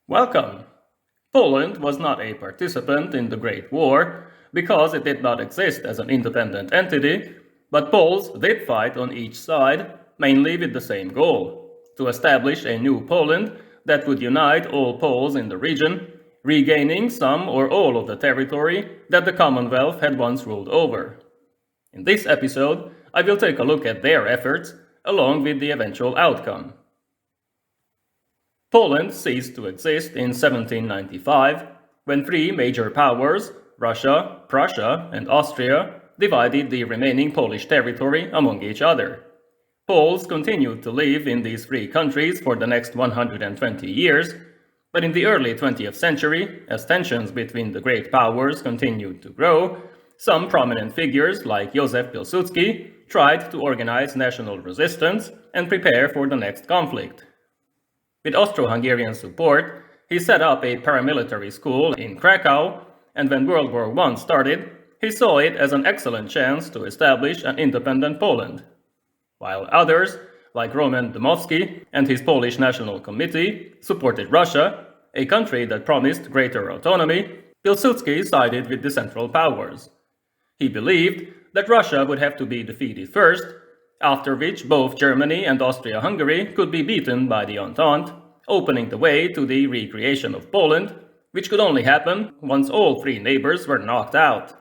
Welcome! Poland was not a participant in the Great War because it did not exist as an independent entity, but Poles did fight on each side, mainly with the same goal: to establish a new Poland that would unite all Poles in the region, regaining some or all of the territory that the Commonwealth had once ruled over. In this episode, I will take a look at their efforts along with the eventual outcome. Poland ceased to exist in 1795 when three major powers, Russia, Prussia, and Austria, divided the remaining Polish territory among each other. Poles continued to live in these three countries for the next 120 years, but in the early 20th century, as tensions between the great powers continued to grow, some prominent figures like Józef Pilsudski tried to organize national resistance and prepare for the next conflict. With Austro-Hungarian support, he set up a paramilitary school in Krakow, and when World War I started, he saw it as an excellent chance to establish an independent Poland. While others, like Roman Dmowski and his Polish National Committee, supported Russia, a country that promised greater autonomy, Pilsudski sided with the Central Powers. He believed that Russia would have to be defeated first, after which both Germany and Austria-Hungary could be beaten by the Entente, opening the way to the recreation of Poland, which could only happen once all three neighbors were knocked out.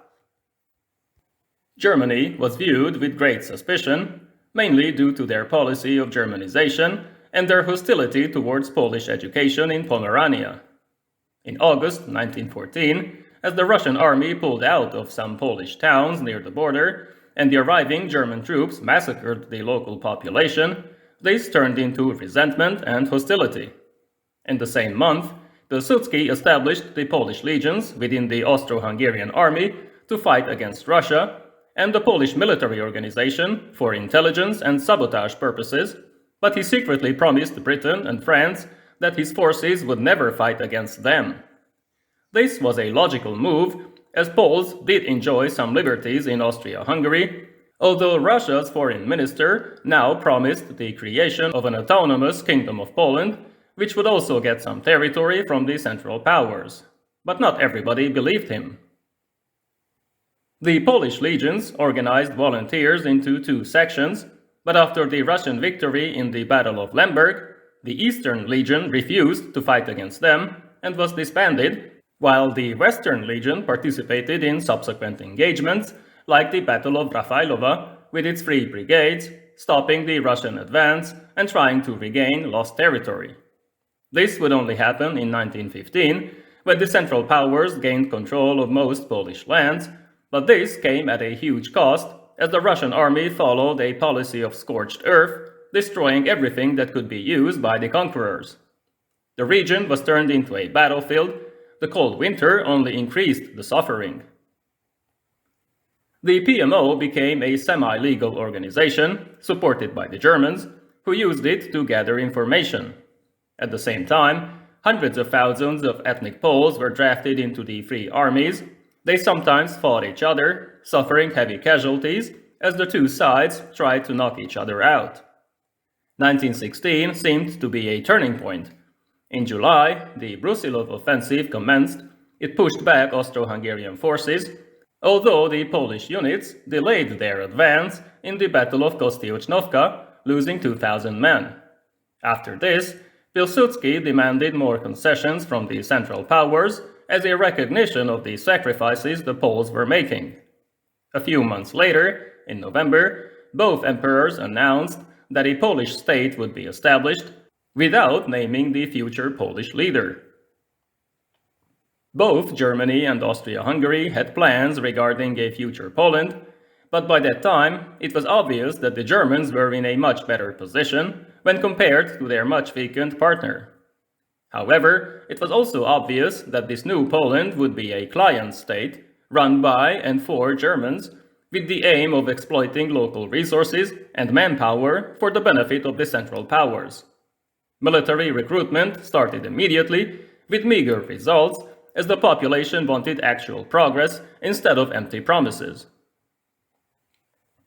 Germany was viewed with great suspicion, mainly due to their policy of Germanization and their hostility towards Polish education in Pomerania. In August 1914, as the Russian army pulled out of some Polish towns near the border, and the arriving German troops massacred the local population, this turned into resentment and hostility. In the same month, Pilsudski established the Polish legions within the Austro-Hungarian army to fight against Russia, and the Polish military organization for intelligence and sabotage purposes, but he secretly promised Britain and France that his forces would never fight against them. This was a logical move, as Poles did enjoy some liberties in Austria-Hungary, although Russia's foreign minister now promised the creation of an autonomous Kingdom of Poland, which would also get some territory from the Central Powers. But not everybody believed him. The Polish legions organized volunteers into two sections, but after the Russian victory in the Battle of Lemberg, the Eastern Legion refused to fight against them and was disbanded, while the Western Legion participated in subsequent engagements, like the Battle of Rafailova, with its three brigades, stopping the Russian advance and trying to regain lost territory. This would only happen in 1915, when the Central Powers gained control of most Polish lands, but this came at a huge cost, as the Russian army followed a policy of scorched earth, destroying everything that could be used by the conquerors. The region was turned into a battlefield. The cold winter only increased the suffering. The PMO became a semi-legal organization, supported by the Germans, who used it to gather information. At the same time, hundreds of thousands of ethnic Poles were drafted into the three armies. They sometimes fought each other, suffering heavy casualties, as the two sides tried to knock each other out. 1916 seemed to be a turning point. In July, the Brusilov offensive commenced. It pushed back Austro-Hungarian forces, although the Polish units delayed their advance in the Battle of Kościuszówka, losing 2,000 men. After this, Pilsudski demanded more concessions from the Central Powers as a recognition of the sacrifices the Poles were making. A few months later, in November, both emperors announced that a Polish state would be established, without naming the future Polish leader. Both Germany and Austria-Hungary had plans regarding a future Poland, but by that time it was obvious that the Germans were in a much better position when compared to their much weakened partner. However, it was also obvious that this new Poland would be a client state, run by and for Germans, with the aim of exploiting local resources and manpower for the benefit of the Central Powers. Military recruitment started immediately, with meager results, as the population wanted actual progress instead of empty promises.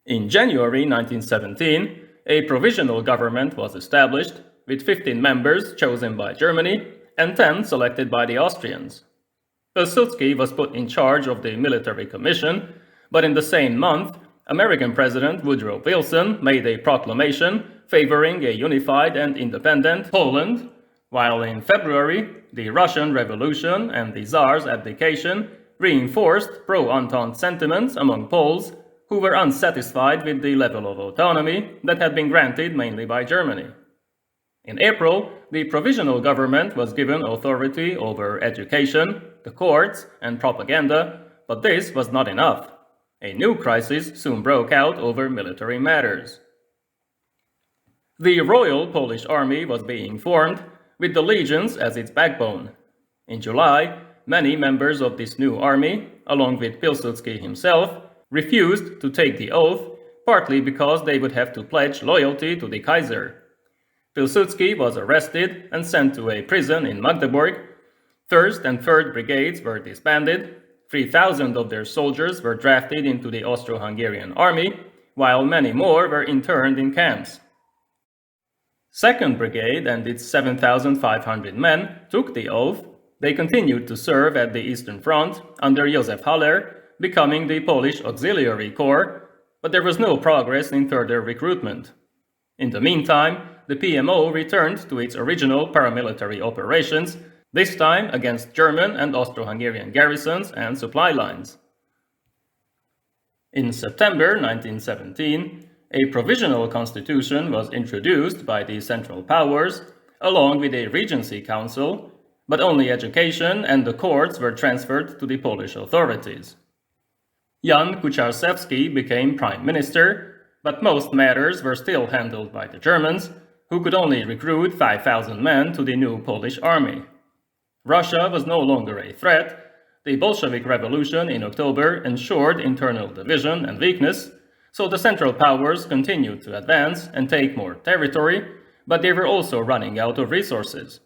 In January 1917, a provisional government was established, with 15 members chosen by Germany and 10 selected by the Austrians. Pilsudski was put in charge of the military commission, but in the same month, American President Woodrow Wilson made a proclamation favoring a unified and independent Poland, while in February, the Russian Revolution and the Tsar's abdication reinforced pro-Entente sentiments among Poles who were unsatisfied with the level of autonomy that had been granted mainly by Germany. In April, the provisional government was given authority over education, the courts, and propaganda, but this was not enough. A new crisis soon broke out over military matters. The Royal Polish Army was being formed, with the legions as its backbone. In July, many members of this new army, along with Pilsudski himself, refused to take the oath, partly because they would have to pledge loyalty to the Kaiser. Pilsudski was arrested and sent to a prison in Magdeburg. 1st and 3rd Brigades were disbanded. 3,000 of their soldiers were drafted into the Austro-Hungarian army, while many more were interned in camps. 2nd Brigade and its 7,500 men took the oath. They continued to serve at the Eastern Front under Józef Haller, becoming the Polish Auxiliary Corps, but there was no progress in further recruitment. In the meantime, the PMO returned to its original paramilitary operations, this time against German and Austro-Hungarian garrisons and supply lines. In September 1917, a provisional constitution was introduced by the Central Powers, along with a Regency Council, but only education and the courts were transferred to the Polish authorities. Jan Kucharszewski became prime minister, but most matters were still handled by the Germans, who could only recruit 5,000 men to the new Polish army. Russia was no longer a threat. The Bolshevik Revolution in October ensured internal division and weakness, so the Central Powers continued to advance and take more territory, but they were also running out of resources.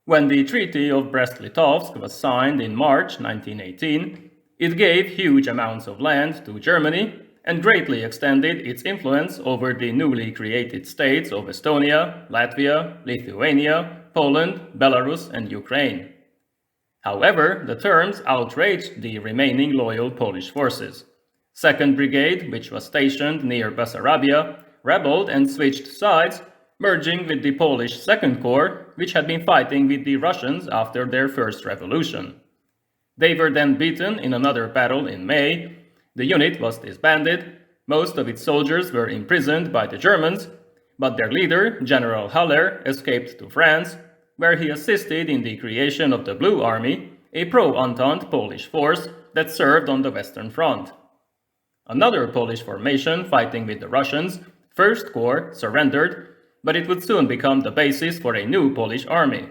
When the Treaty of Brest-Litovsk was signed in March 1918, it gave huge amounts of land to Germany and greatly extended its influence over the newly created states of Estonia, Latvia, Lithuania, Poland, Belarus, and Ukraine. However, the terms outraged the remaining loyal Polish forces. 2nd Brigade, which was stationed near Bessarabia, rebelled and switched sides, merging with the Polish 2nd Corps, which had been fighting with the Russians after their first revolution. They were then beaten in another battle in May. The unit was disbanded. Most of its soldiers were imprisoned by the Germans, but their leader, General Haller, escaped to France, where he assisted in the creation of the Blue Army, a pro-Entente Polish force that served on the Western Front. Another Polish formation fighting with the Russians, 1st Corps, surrendered, but it would soon become the basis for a new Polish army.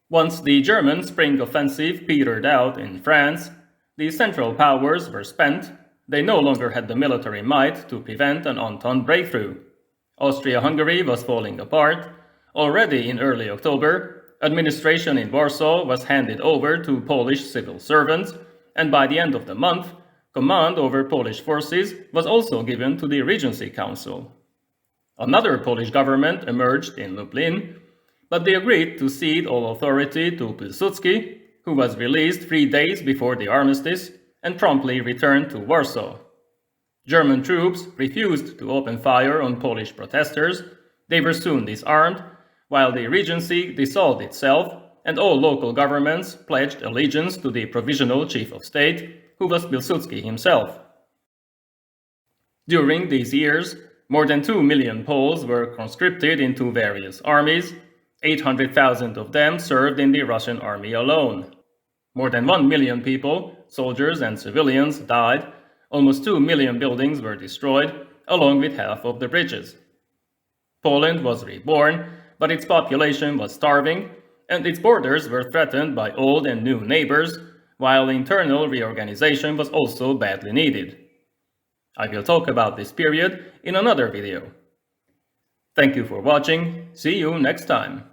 Once the German spring offensive petered out in France, the Central Powers were spent. They no longer had the military might to prevent an Entente breakthrough. Austria-Hungary was falling apart. Already in early October, administration in Warsaw was handed over to Polish civil servants, and by the end of the month, command over Polish forces was also given to the Regency Council. Another Polish government emerged in Lublin, but they agreed to cede all authority to Pilsudski, who was released 3 days before the armistice and promptly returned to Warsaw. German troops refused to open fire on Polish protesters. They were soon disarmed, while the Regency dissolved itself and all local governments pledged allegiance to the provisional chief of state, who was Pilsudski himself. During these years, more than 2 million Poles were conscripted into various armies. 800,000 of them served in the Russian army alone. More than 1 million people, soldiers and civilians, died. Almost 2 million buildings were destroyed, along with half of the bridges. Poland was reborn, but its population was starving, and its borders were threatened by old and new neighbors, while internal reorganization was also badly needed. I will talk about this period in another video. Thank you for watching. See you next time.